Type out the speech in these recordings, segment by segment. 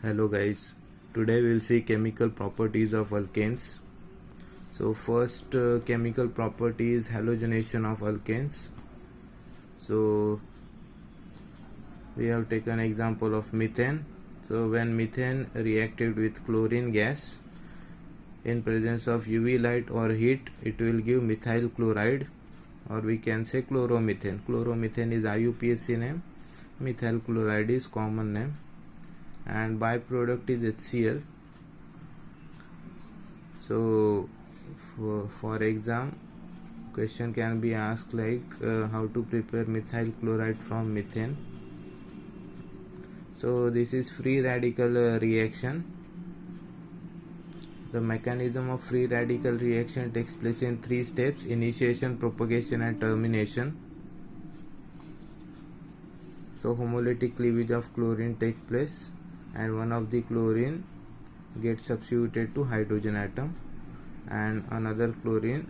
Hello guys, today we'll see chemical properties of alkanes. So first chemical property is halogenation of alkanes. So we have taken example of methane. So when methane reacted with chlorine gas in presence of UV light or heat, it will give methyl chloride, or we can say chloromethane. Chloromethane is IUPAC name, methyl chloride is common name, and byproduct is HCl. So for exam, question can be asked like how to prepare methyl chloride from methane. So this is free radical reaction. The mechanism of free radical reaction takes place in 3 steps: initiation, propagation and termination. So homolytic cleavage of chlorine takes place, and one of the chlorine gets substituted to hydrogen atom, and another chlorine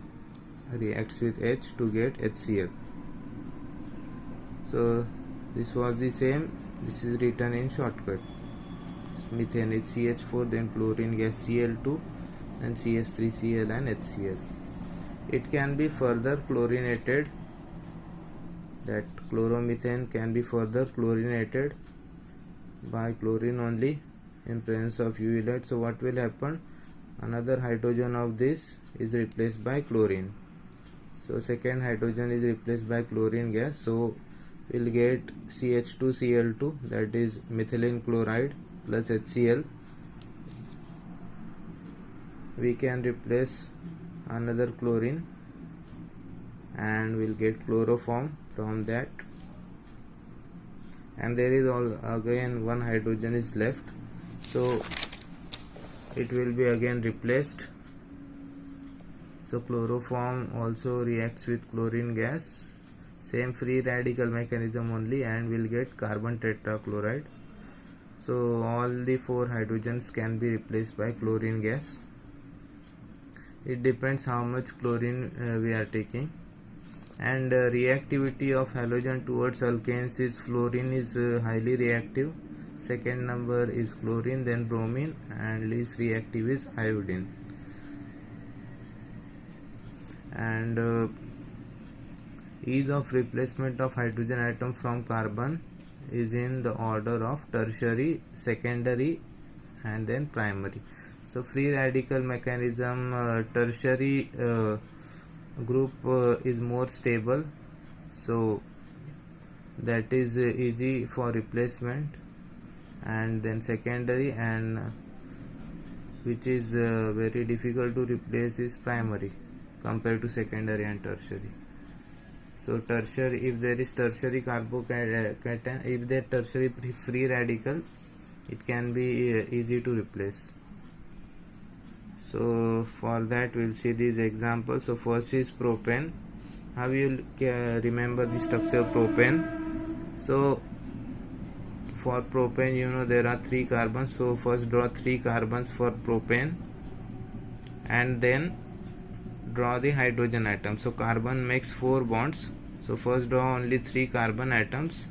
reacts with H to get HCl. So this was the same, this is written in shortcut. Methane is CH4, then chlorine gas Cl2, then CH3Cl and HCl. It can be further chlorinated, that chloromethane can be further chlorinated by chlorine only in presence of UV light. So what will happen? Another hydrogen of this is replaced by chlorine. So second hydrogen is replaced by chlorine gas. So we'll get CH2Cl2, that is methylene chloride plus HCl. We can replace another chlorine and we'll get chloroform from that, and there is again one hydrogen is left, so it will be again replaced. So chloroform also reacts with chlorine gas, same free radical mechanism only, and we'll get carbon tetrachloride. So all the 4 hydrogens can be replaced by chlorine gas. It depends how much chlorine we are taking. And reactivity of halogen towards alkanes is fluorine is highly reactive, second number is chlorine, then bromine, and least reactive is iodine. And ease of replacement of hydrogen atom from carbon is in the order of tertiary, secondary and then primary. So free radical mechanism, tertiary group is more stable, so that is easy for replacement, and then secondary, and which is very difficult to replace is primary compared to secondary and tertiary. So tertiary, if there is tertiary carbocation, if there tertiary free radical, it can be easy to replace. So for that we'll see these examples. So first is propane. How you remember the structure of propane? So for propane, you know there are 3 carbons. So first draw 3 carbons for propane and then draw the hydrogen atom. So carbon makes 4 bonds. So first draw only 3 carbon atoms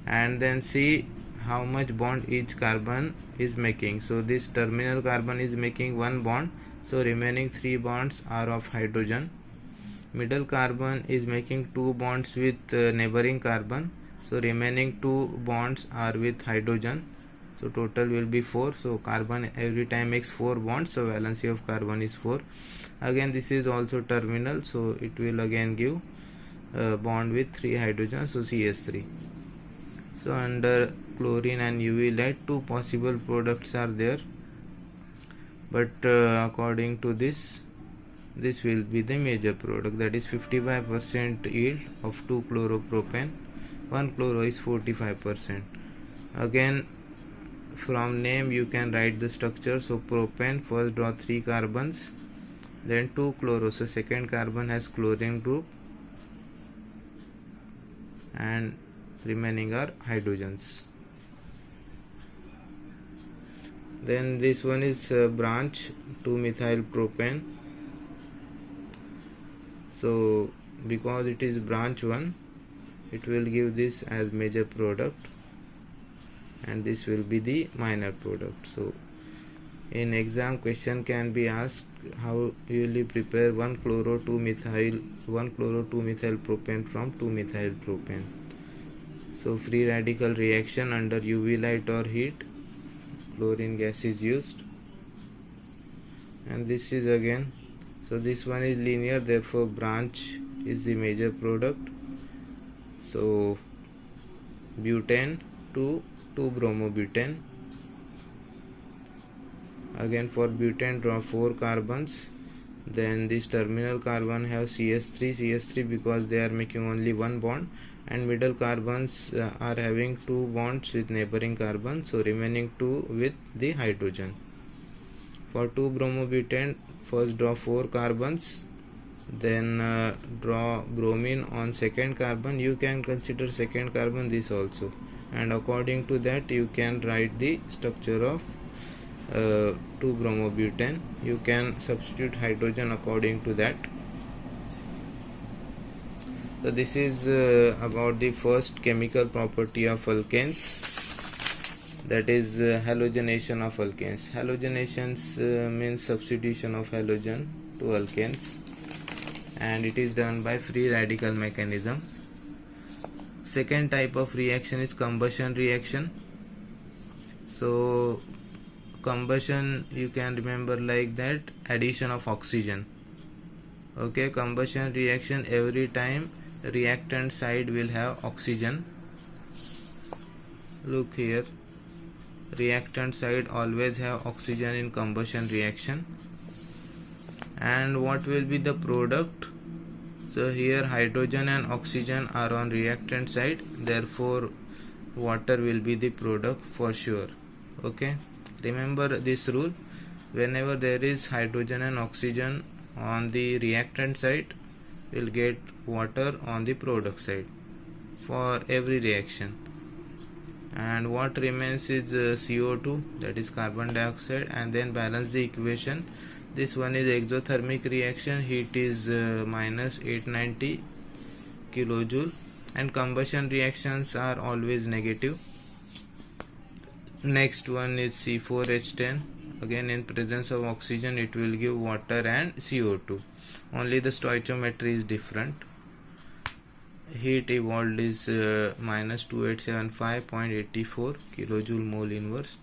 and then see how much bond each carbon is making. So this terminal carbon is making 1 bond, so remaining 3 bonds are of hydrogen. Middle carbon is making 2 bonds with neighboring carbon, so remaining 2 bonds are with hydrogen, so total will be 4. So carbon every time makes 4 bonds, so valency of carbon is 4. Again this is also terminal, so it will again give bond with 3 hydrogen, so CH3. So under chlorine and UV light 2 possible products are there, but according to this will be the major product, that is 55% yield of 2 chloropropane, 1 chloro is 45%. Again from name you can write the structure. So propane, first draw 3 carbons, then 2 chloro, so second carbon has chlorine group and remaining are hydrogens. Then this one is branch 2-methyl propane. So because it is branch 1, it will give this as major product. and this will be the minor product. So in exam question can be asked, how will you prepare 1-chloro-2-methyl propane from 2-methyl propane? So free radical reaction under UV light or heat, chlorine gas is used, and this is again, so this one is linear, therefore branch is the major product. So butane to 2-bromobutane. Again for butane draw 4 carbons, then this terminal carbon have CH3 because they are making only one bond, and middle carbons are having 2 bonds with neighboring carbon, so remaining 2 with the hydrogen. For 2-bromobutane, first draw 4 carbons, then draw bromine on second carbon. You can consider second carbon this also, and according to that you can write the structure of 2-bromobutane. You can substitute hydrogen according to that. So this is about the first chemical property of alkanes, that is halogenation of alkanes. Halogenations means substitution of halogen to alkanes, and it is done by free radical mechanism. Second type of reaction is combustion reaction. So combustion you can remember like that, addition of oxygen. Okay, combustion reaction, every time reactant side will have oxygen. Look here, reactant side always have oxygen in combustion reaction. And what will be the product? So here hydrogen and oxygen are on reactant side, therefore water will be the product for sure. Okay, remember this rule, whenever there is hydrogen and oxygen on the reactant side, we'll get water on the product side for every reaction. And what remains is CO2, that is carbon dioxide, and then balance the equation. This one is exothermic reaction, heat is minus 890 kilojoule, and combustion reactions are always negative. Next one is C4H10, again in presence of oxygen it will give water and CO2, only the stoichiometry is different. Heat evolved is minus 2875.84 kilojoule mole inverse.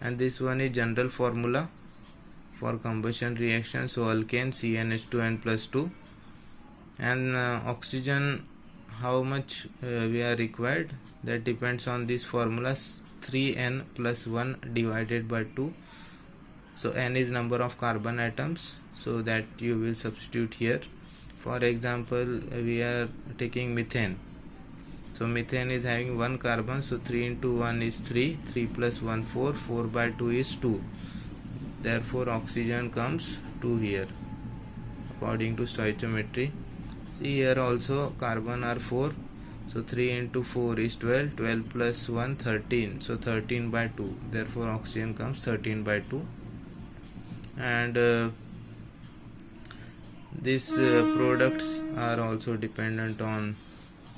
And this one is general formula for combustion reaction. So alkane CnH2n plus 2, and oxygen how much we are required, that depends on this formula, 3n plus 1 divided by 2. So n is number of carbon atoms, so that you will substitute here. For example, we are taking methane. So methane is having 1 carbon, so 3 into 1 is 3, 3 plus 1 4, 4 by 2 is 2. Therefore oxygen comes 2 here according to stoichiometry. See here also carbon are 4, so 3 into 4 is 12, 12 plus 1 13, so 13 by 2, therefore oxygen comes 13 by 2. And these products are also dependent on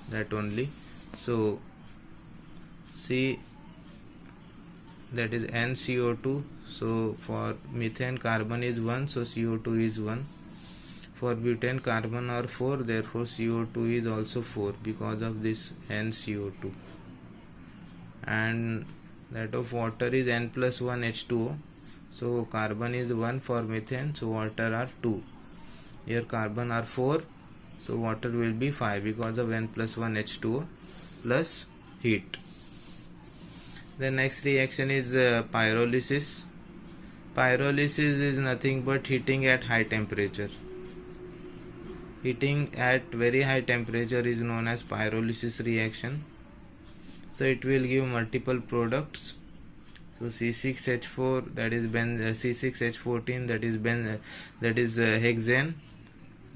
that only. So see, that is NCO2. So for methane carbon is 1, so CO2 is 1. For butane carbon are 4, therefore CO2 is also 4 because of this NCO2. And that of water is N plus 1 H2O. So carbon is 1 for methane, so water are 2. Here carbon are 4, so water will be 5 because of N plus 1 H2O plus heat. The next reaction is pyrolysis. Pyrolysis is nothing but heating at high temperature. Heating at very high temperature is known as pyrolysis reaction. So it will give multiple products. So C6H4, that is C6H14, that is hexane,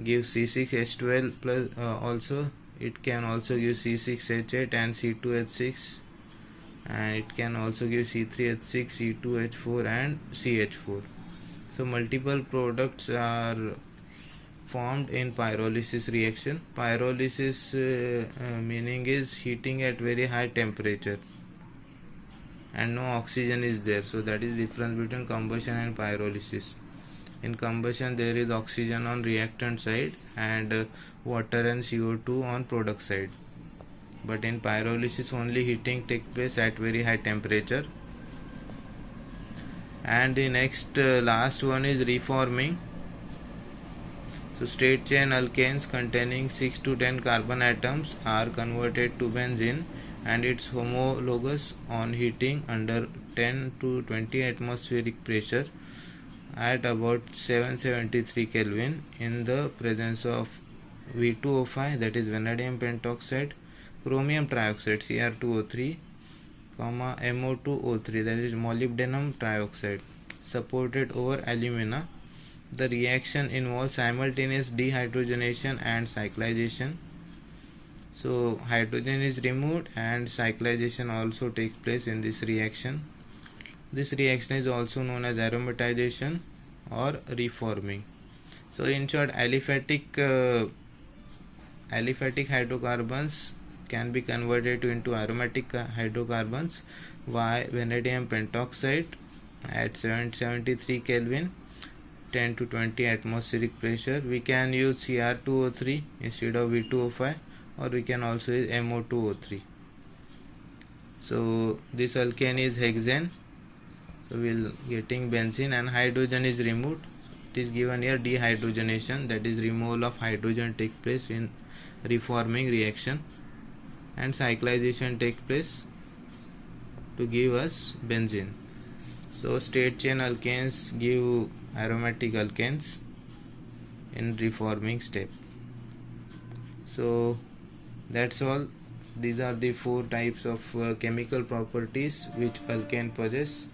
gives C6H12 plus also it can also give C6H8 and C2H6, and it can also give C3H6, C2H4 and CH4. So multiple products are formed in pyrolysis reaction. Pyrolysis meaning is heating at very high temperature. and no oxygen is there. So that is difference between combustion and pyrolysis. In combustion there is oxygen on reactant side and water and CO2 on product side, but in pyrolysis only heating takes place at very high temperature. And the next last one is reforming. So straight chain alkanes containing 6 to 10 carbon atoms are converted to benzene and its homologous on heating under 10 to 20 atmospheric pressure at about 773 Kelvin in the presence of V2O5, that is vanadium pentoxide, chromium trioxide Cr2O3, MO2O3, that is molybdenum trioxide, supported over alumina. The reaction involves simultaneous dehydrogenation and cyclization. So hydrogen is removed and cyclization also takes place in this reaction. This reaction is also known as aromatization or reforming. So in short, aliphatic hydrocarbons can be converted into aromatic hydrocarbons by vanadium pentoxide at 773 Kelvin, 10 to 20 atmospheric pressure. We can use Cr2O3 instead of V2O5, or we can also use MO2O3. So this alkane is hexane. So we'll getting benzene and hydrogen is removed. It is given here dehydrogenation, that is removal of hydrogen take place in reforming reaction, and cyclization take place to give us benzene. So straight chain alkanes give aromatic alkanes in reforming step. So that's all. These are the 4 types of chemical properties which alkane possess.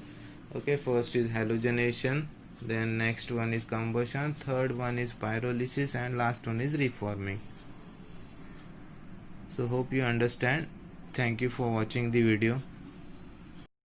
Okay, first is halogenation, then next one is combustion, third one is pyrolysis, and last one is reforming. So hope you understand. Thank you for watching the video.